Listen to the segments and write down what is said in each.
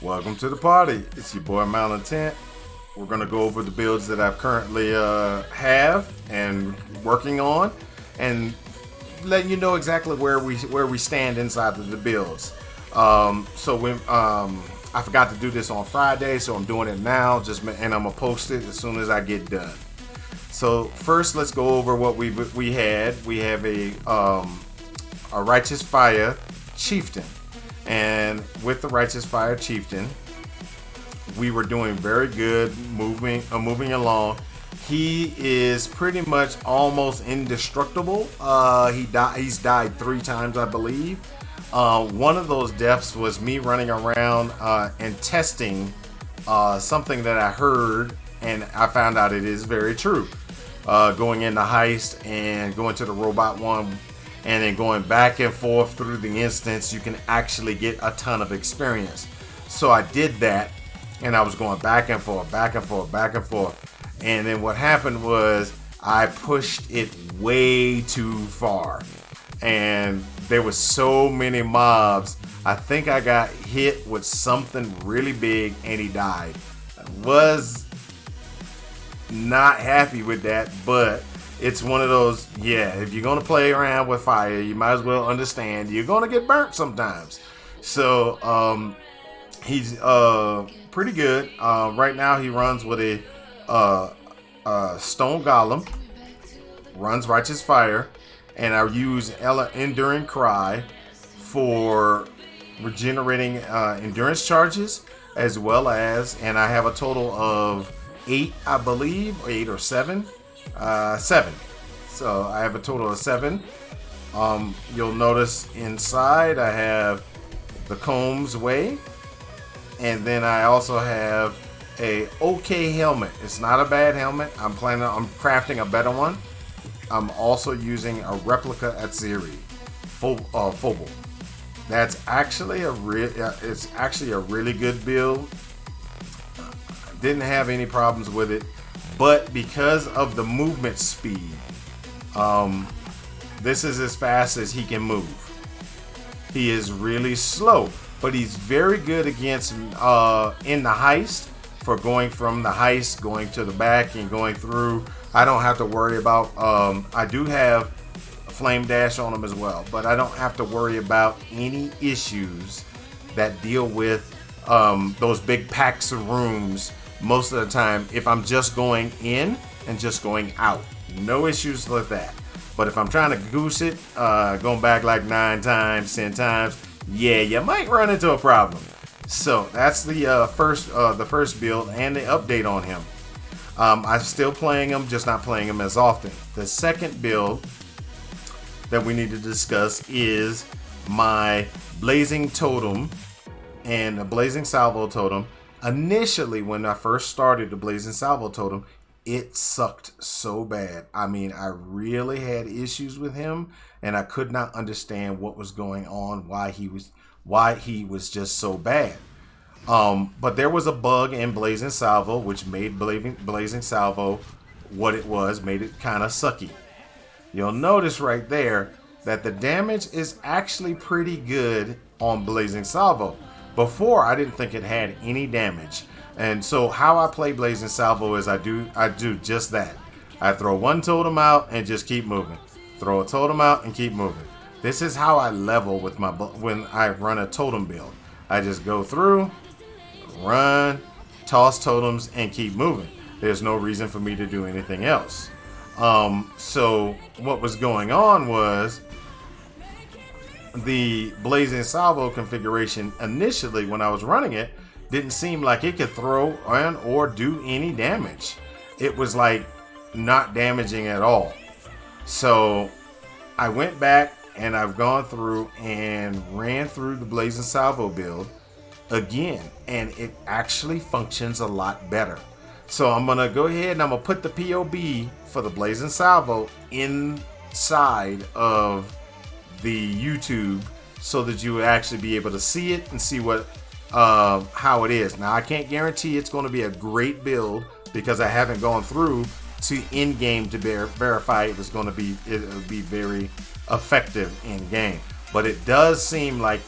Welcome to the party. It's your boy Mountain Tent. We're gonna go over the builds that I've currently have and working on, and letting you know exactly where we stand inside of the builds. I forgot to do this on Friday, so I'm doing it now. And I'm gonna post it as soon as I get done. So first, let's go over what we had. We have a Righteous Fire Chieftain. And with the Righteous Fire Chieftain, we were doing very good, moving along. He is pretty much almost indestructible. He's died 3 times, I believe. One of those deaths was me running around and testing something that I heard, and I found out it is very true. Going into Heist and going to the robot one, and then going back and forth through the instance, you can actually get a ton of experience. So I did that, and I was going back and forth, back and forth, back and forth. And then what happened was I pushed it way too far. And there was so many mobs. I think I got hit with something really big and he died. I was not happy with that, but it's one of those, if you're going to play around with fire, you might as well understand you're going to get burnt sometimes. So he's pretty good. Right now he runs with a Stone Golem, runs Righteous Fire, and I use Enduring Cry for regenerating endurance charges, as well as, and I have a total of 8, I believe, or 8 or 7. 7. So I have a total of 7. You'll notice inside I have the Combs Way, and then I also have a okay helmet. It's not a bad helmet. I'm crafting a better one. I'm also using a replica at Zeri, Phobal. That's actually it's actually a really good build. Didn't have any problems with it. But because of the movement speed, this is as fast as he can move. He is really slow, but he's very good against in the heist, for going from the heist, going to the back and going through. I don't have to worry about, I do have a flame dash on him as well, but I don't have to worry about any issues that deal with those big packs of rooms. Most of the time, if I'm just going in and just going out, no issues with that. But if I'm trying to goose it, going back like 9 times, 10 times, you might run into a problem. So that's the first build and the update on him. I'm still playing him, just not playing him as often. The second build that we need to discuss is my Blazing Totem and the Blazing Salvo Totem. Initially, when I first started the Blazing Salvo Totem, it sucked so bad. I mean, I really had issues with him, and I could not understand what was going on, why he was just so bad. But there was a bug in Blazing Salvo which made Blazing Salvo what it was, made it kind of sucky. You'll notice right there that the damage is actually pretty good on Blazing Salvo. Before, I didn't think it had any damage. And so how I play Blazing Salvo is I do just that. I throw one totem out and just keep moving. Throw a totem out and keep moving. This is how I level with when I run a totem build. I just go through, run, toss totems, and keep moving. There's no reason for me to do anything else. So what was going on was, the Blazing Salvo configuration initially when I was running it didn't seem like it could throw on or do any damage. It was like not damaging at all. So I went back and I've gone through and ran through the Blazing Salvo build again, and it actually functions a lot better. So I'm gonna go ahead and I'm gonna put the POB for the Blazing Salvo inside of the YouTube so that you would actually be able to see it and see what how it is. Now I can't guarantee it's going to be a great build because I haven't gone through to in-game to verify it would be very effective in game, but it does seem like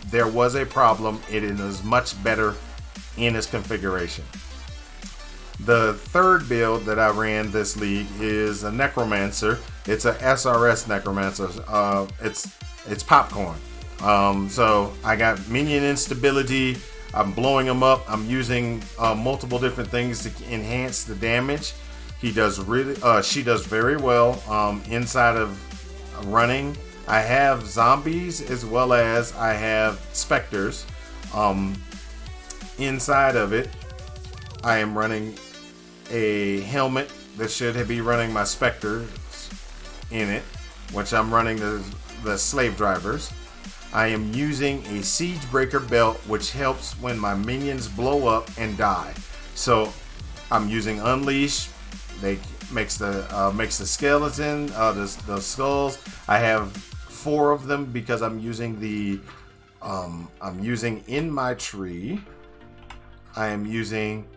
there was a problem. It is much better in its configuration. The third build that I ran this league is a Necromancer. It's a SRS Necromancer. It's popcorn. So I got minion instability. I'm blowing them up. I'm using multiple different things to enhance the damage. She does very well inside of running. I have zombies as well as I have specters. Inside of it, I am running a helmet that should be running my specters in it, which I'm running the slave drivers. I am using a siege breaker belt, which helps when my minions blow up and die. So I'm using unleash. They makes the skeleton, the skulls. I have 4 of them because I'm using in my tree. I am using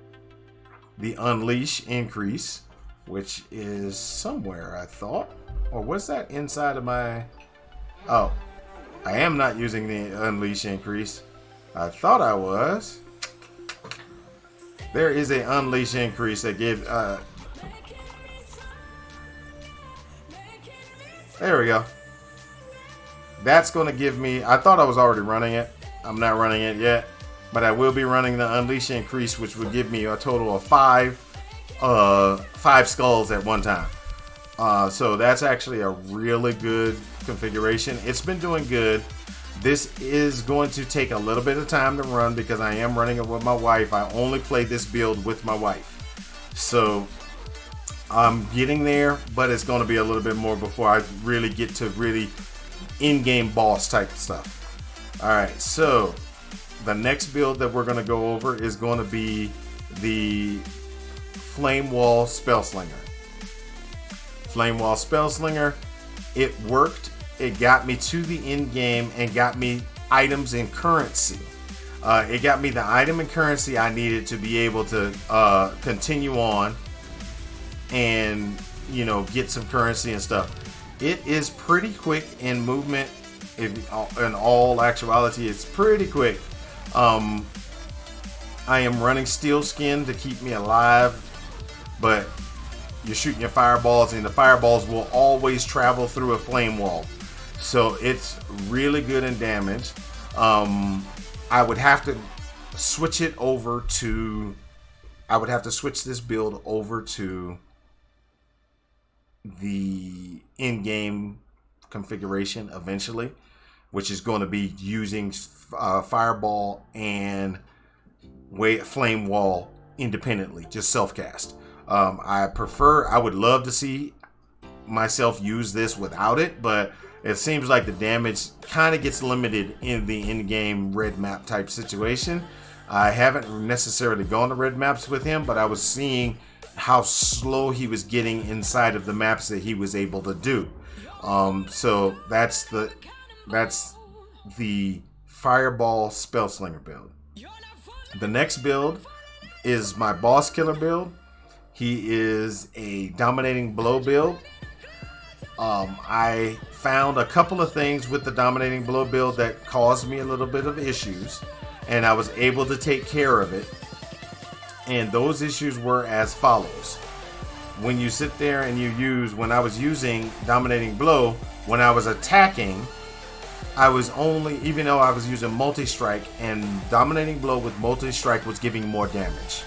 the unleash increase, which is somewhere, I thought. Or was that inside of my... Oh, I am not using the unleash increase. I thought I was. There is a unleash increase that gives... there we go. That's going to give me... I thought I was already running it. I'm not running it yet. But I will be running the unleash increase, which would give me a total of 5 skulls at one time. So that's actually a really good configuration. It's been doing good. This is going to take a little bit of time to run because I am running it with my wife. I only play this build with my wife. So I'm getting there, but it's going to be a little bit more before I really get to really in-game boss type stuff. Alright, so the next build that we're going to go over is going to be the Flamewall Spellslinger. Flamewall Spellslinger, it worked. It got me to the end game and got me items and currency. It got me the item and currency I needed to be able to continue on and, you know, get some currency and stuff. It is pretty quick in movement. In all actuality, it's pretty quick. I am running steel skin to keep me alive, but you're shooting your fireballs and the fireballs will always travel through a flame wall. So it's really good in damage. I would have to switch it over to... I would have to switch this build over to the in-game configuration eventually, which is going to be using fireball and flame wall independently, just self-cast. I would love to see myself use this without it, but it seems like the damage kind of gets limited in the in-game red map type situation. I haven't necessarily gone to red maps with him, but I was seeing how slow he was getting inside of the maps that he was able to do. So that's the Fireball Spellslinger build. The next build is my Boss Killer build. He is a Dominating Blow build. I found a couple of things with the Dominating Blow build that caused me a little bit of issues, and I was able to take care of it. And those issues were as follows. When you sit there and when I was using Dominating Blow, when I was attacking, I was only, even though I was using multi-strike, and Dominating Blow with multi-strike was giving more damage.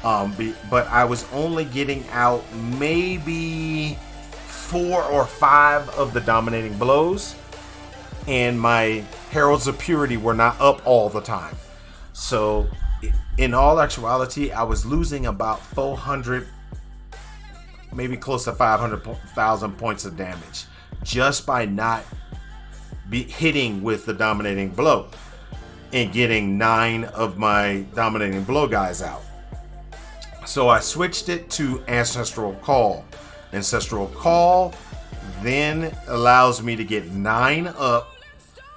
But I was only getting out maybe 4 or 5 of the Dominating Blows, and my Heralds of Purity were not up all the time. So in all actuality, I was losing about 400, maybe close to 500,000 points of damage just by not hitting with the Dominating Blow and getting 9 of my Dominating Blow guys out. So I switched it to Ancestral Call. Ancestral Call then allows me to get 9 up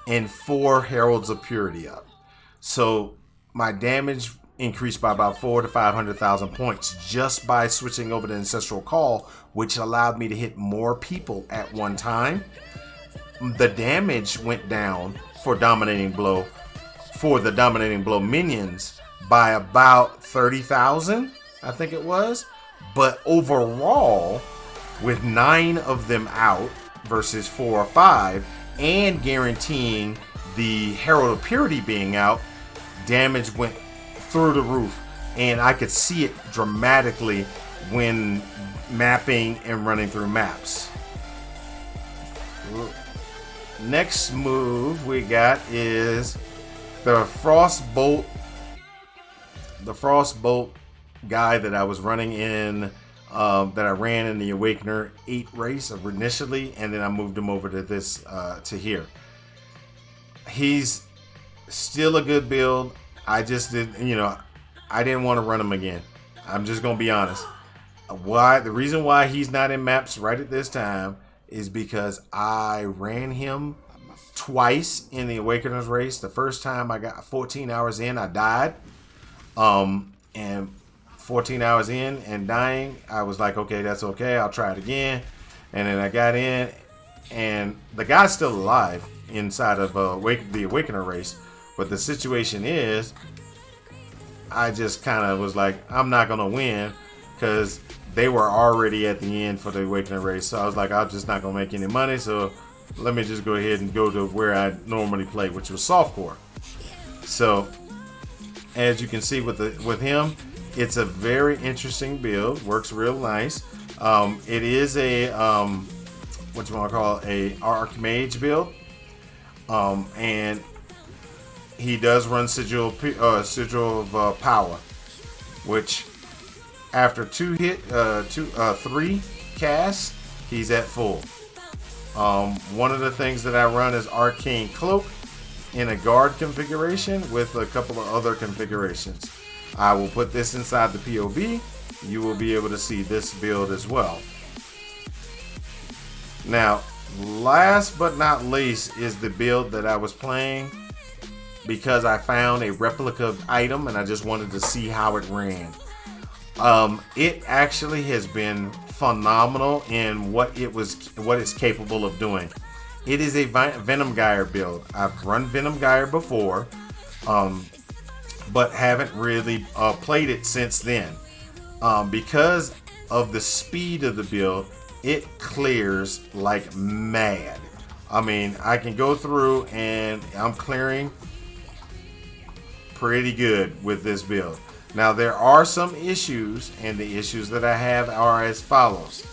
and 4 Heralds of Purity up. So my damage increased by about 400,000 to 500,000 points just by switching over to Ancestral Call, which allowed me to hit more people at one time. The damage went down for Dominating Blow, for the Dominating Blow minions by about 30,000, I think it was. But overall, with 9 of them out versus 4 or 5, and guaranteeing the Herald of Purity being out, damage went through the roof. And I could see it dramatically when mapping and running through maps. Next move we got is the Frostboat. The Frostboat guy that I was running in, that I ran in the Awakener 8 race initially, and then I moved him over to this, to here. He's still a good build. I just I didn't want to run him again. I'm just gonna be honest. The reason why he's not in maps right at this time is because I ran him twice in the Awakeners race. The first time I got 14 hours in, I died. And 14 hours in and dying, I was like, okay, that's okay. I'll try it again. And then I got in, and the guy's still alive inside of the Awakener race. But the situation is, I just kind of was like, I'm not going to win because they were already at the end for the Awakener race. So I was like, I'm just not going to make any money. So let me just go ahead and go to where I normally play, which was softcore. So as you can see with him, it's a very interesting build. Works real nice. It is a what you want to call a Archmage build, and he does run sigil of power, which after 3 casts, he's at full. One of the things that I run is Arcane Cloak in a guard configuration with a couple of other configurations. I will put this inside the POV. You will be able to see this build as well. Now, last but not least is the build that I was playing because I found a replica item and I just wanted to see how it ran. It actually has been phenomenal in what it's capable of doing. It is a Venom Gore build. I've run Venom Gore before, but haven't really played it since then. Because of the speed of the build, it clears like mad. I mean, I can go through and I'm clearing pretty good with this build. Now, there are some issues, and the issues that I have are as follows.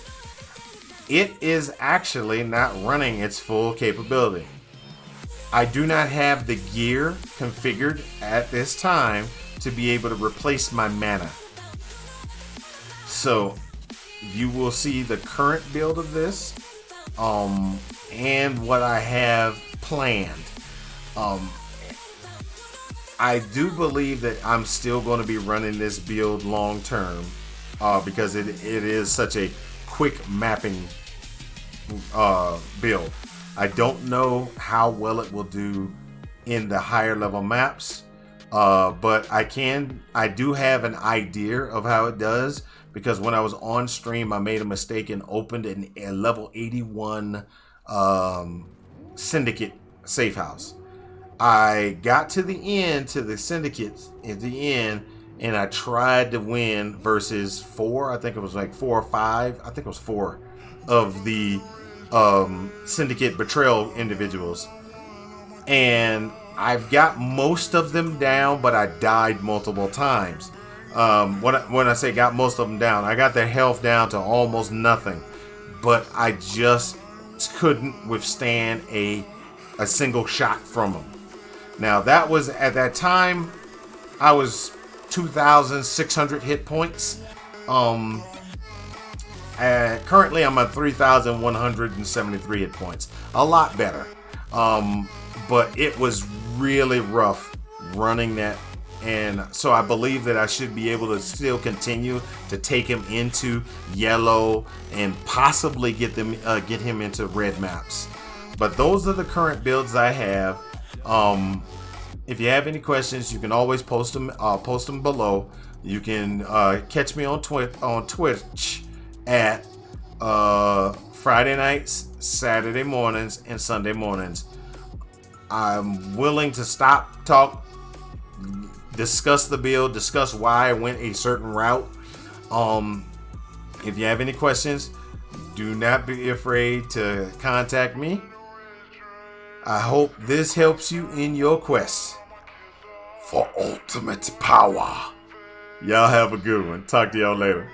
It is actually not running its full capability. I do not have the gear configured at this time to be able to replace my mana. So you will see the current build of this and what I have planned. I do believe that I'm still going to be running this build long term because it is such a quick mapping build. I don't know how well it will do in the higher level maps, but I do have an idea of how it does because when I was on stream, I made a mistake and opened a level 81 Syndicate safe house. I got to the end, to the Syndicate at the end, and I tried to win versus 4. I think it was like 4 or 5. I think it was 4 of the Syndicate betrayal individuals. And I've got most of them down, but I died multiple times. When I say got most of them down, I got their health down to almost nothing. But I just couldn't withstand a single shot from them. Now, that was at that time, I was 2,600 hit points. Currently, I'm at 3,173 hit points. A lot better. But it was really rough running that. And so I believe that I should be able to still continue to take him into yellow and possibly get him into red maps. But those are the current builds I have. If you have any questions, you can always post them below. You can catch me on Twitch at Friday nights, Saturday mornings, and Sunday mornings. I'm willing to stop, talk, discuss the build, discuss why I went a certain route. If you have any questions, do not be afraid to contact me. I hope this helps you in your quest for ultimate power. Y'all have a good one. Talk to y'all later.